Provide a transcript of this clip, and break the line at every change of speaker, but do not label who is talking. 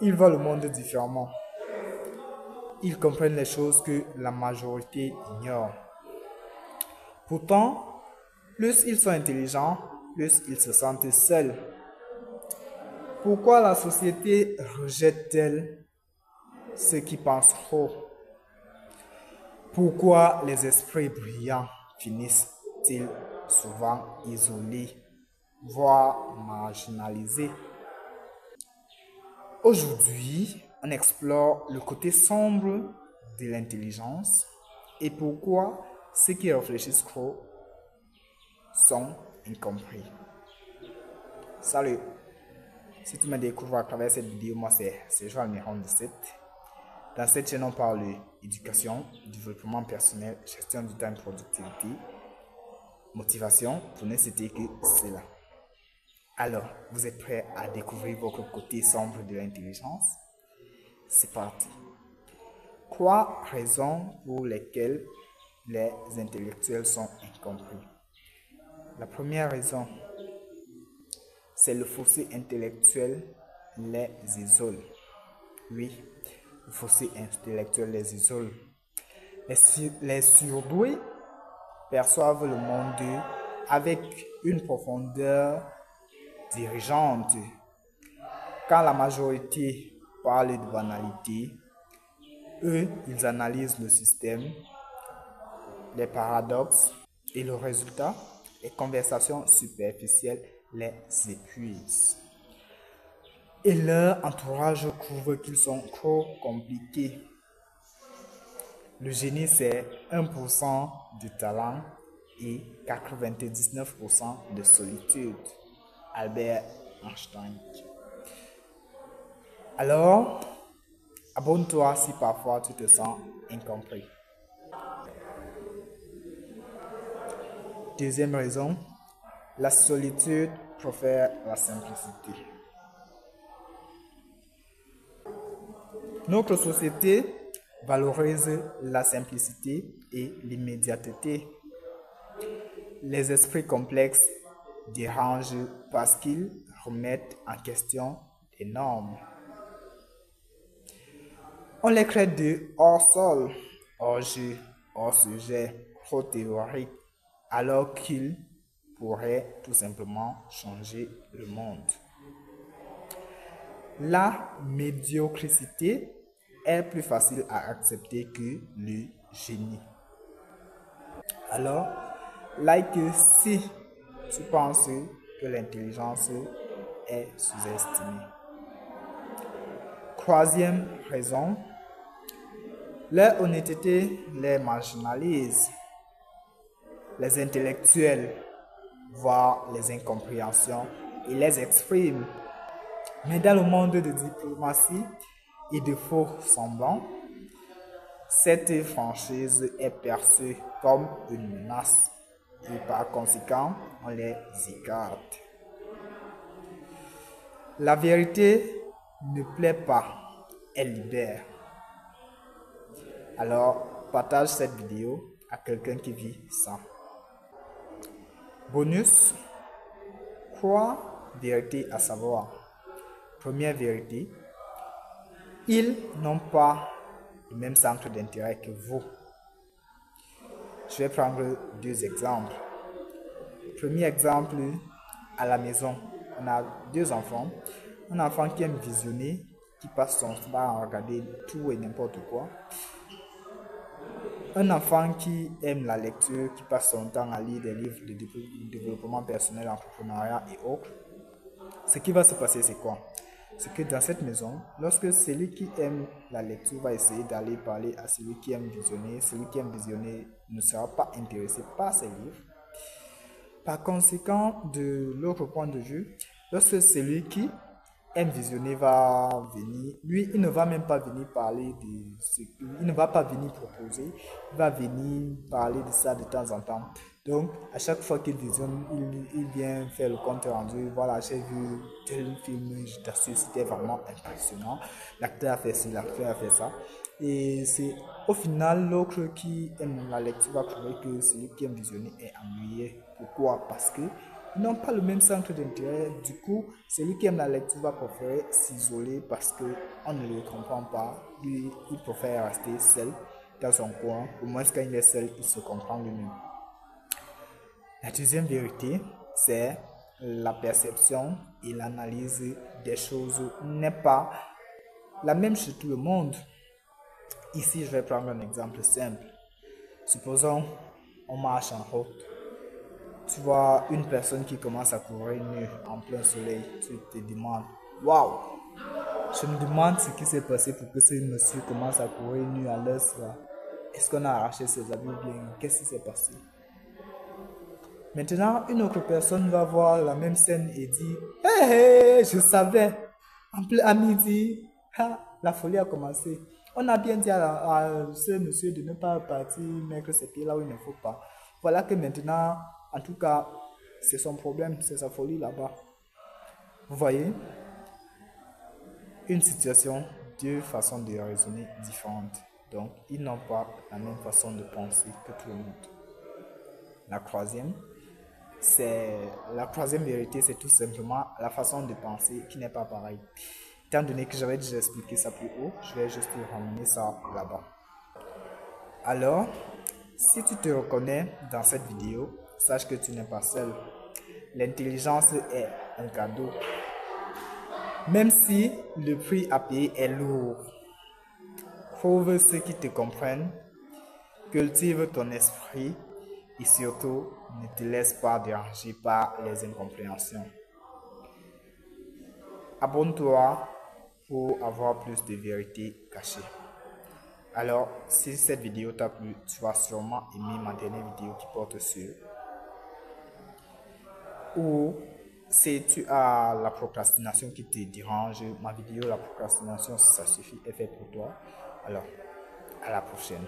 Ils voient le monde différemment. Ils comprennent les choses que la majorité ignore. Pourtant, plus ils sont intelligents, plus ils se sentent seuls. Pourquoi la société rejette-t-elle ceux qui pensent trop? Pourquoi les esprits brillants finissent-ils souvent isolés, voire marginalisés? Aujourd'hui, on explore le côté sombre de l'intelligence et pourquoi ceux qui réfléchissent trop sont incompris. Salut, si tu me découvres à travers cette vidéo, moi c'est Joël Miron de 7. Dans cette chaîne, on parle d'éducation, développement personnel, gestion du temps et productivité, motivation, pour ne citer que cela. Alors, vous êtes prêts à découvrir votre côté sombre de l'intelligence? C'est parti. 3 raisons pour lesquelles les intellectuels sont incompris. La première raison, c'est le fossé intellectuel les isole. Oui, le fossé intellectuel les isole. Les surdoués perçoivent le monde avec une profondeur dirigeante. Quand la majorité parle de banalité, eux, ils analysent le système, les paradoxes et le résultat, les conversations superficielles les épuisent. Et leur entourage trouve qu'ils sont trop compliqués. Le génie, c'est 1% de talent et 99% de solitude. Albert Einstein. Alors, abonne-toi si parfois tu te sens incompris. Deuxième raison, la solitude préfère la simplicité. Notre société valorise la simplicité et l'immédiateté. Les esprits complexes dérangent parce qu'ils remettent en question les normes. On les crée de hors sol, hors jeu, hors sujet, trop théorique, alors qu'ils pourraient tout simplement changer le monde. La médiocrité est plus facile à accepter que le génie. Alors, like si tu penses que l'intelligence est sous-estimée. Troisième raison, leur honnêteté les marginalise. Les intellectuels voient les incompréhensions et les expriment. Mais dans le monde de diplomatie et de faux semblants, cette franchise est perçue comme une menace et par conséquent, on les écarte. La vérité ne plaît pas, elle libère. Alors, partage cette vidéo à quelqu'un qui vit ça. Bonus, 3 vérités à savoir. Première vérité, ils n'ont pas le même centre d'intérêt que vous. Je vais prendre 2 exemples. Premier exemple, à la maison, on a 2 enfants. Un enfant qui aime visionner, qui passe son temps à regarder tout et n'importe quoi. Un enfant qui aime la lecture, qui passe son temps à lire des livres de développement personnel, entrepreneuriat et autres. Ce qui va se passer, c'est quoi? C'est que dans cette maison, lorsque celui qui aime la lecture va essayer d'aller parler à celui qui aime visionner ne sera pas intéressé par ces livres. Par conséquent, de l'autre point de vue, lorsque celui qui aime visionner va venir, lui, il ne va même pas venir parler de ce il ne va pas venir proposer, il va venir parler de ça de temps en temps. Donc, à chaque fois qu'il visionne, il vient faire le compte rendu. Voilà, j'ai vu tel film, je t'assure, c'était vraiment impressionnant. L'acteur a fait ci, l'acteur a fait ça. Et c'est au final, l'autre qui aime la lecture va trouver que celui qui aime visionner est ennuyé. Pourquoi? Parce que Ils n'ont pas le même centre d'intérêt. Du coup, celui qui aime la lecture va préférer s'isoler parce qu'on ne le comprend pas. Lui, il préfère rester seul dans son coin. Au moins, quand il est seul, il se comprend lui-même. La deuxième vérité, c'est la perception et l'analyse des choses n'est pas la même chez tout le monde. Ici, je vais prendre un exemple simple. Supposons, on marche en route. Tu vois une personne qui commence à courir nue en plein soleil. Tu te demandes, waouh! Je me demande ce qui s'est passé pour que ce monsieur commence à courir nu à l'heure là. Est-ce qu'on a arraché ses habits ou bien qu'est-ce qui s'est passé? Maintenant, une autre personne va voir la même scène et dit, hé, hé, je savais, à midi, la folie a commencé. On a bien dit à ce monsieur de ne pas partir mettre ses pieds là où il ne faut pas. Voilà que maintenant, en tout cas, c'est son problème, c'est sa folie là-bas. Vous voyez, une situation, deux façons de raisonner différentes. Donc, ils n'ont pas la même façon de penser que tout le monde. La troisième vérité, c'est tout simplement la façon de penser qui n'est pas pareille. Étant donné que j'avais déjà expliqué ça plus haut, je vais juste ramener ça là-bas. Alors, si tu te reconnais dans cette vidéo, sache que tu n'es pas seul. L'intelligence est un cadeau. Même si le prix à payer est lourd, trouve ceux qui te comprennent, cultive ton esprit et surtout, ne te laisse pas déranger par les incompréhensions. Abonne-toi pour avoir plus de vérités cachées. Alors, si cette vidéo t'a plu, tu vas sûrement aimer ma dernière vidéo qui porte sur. Ou si tu as la procrastination qui te dérange, ma vidéo, la procrastination, ça suffit, est fait pour toi. Alors, à la prochaine.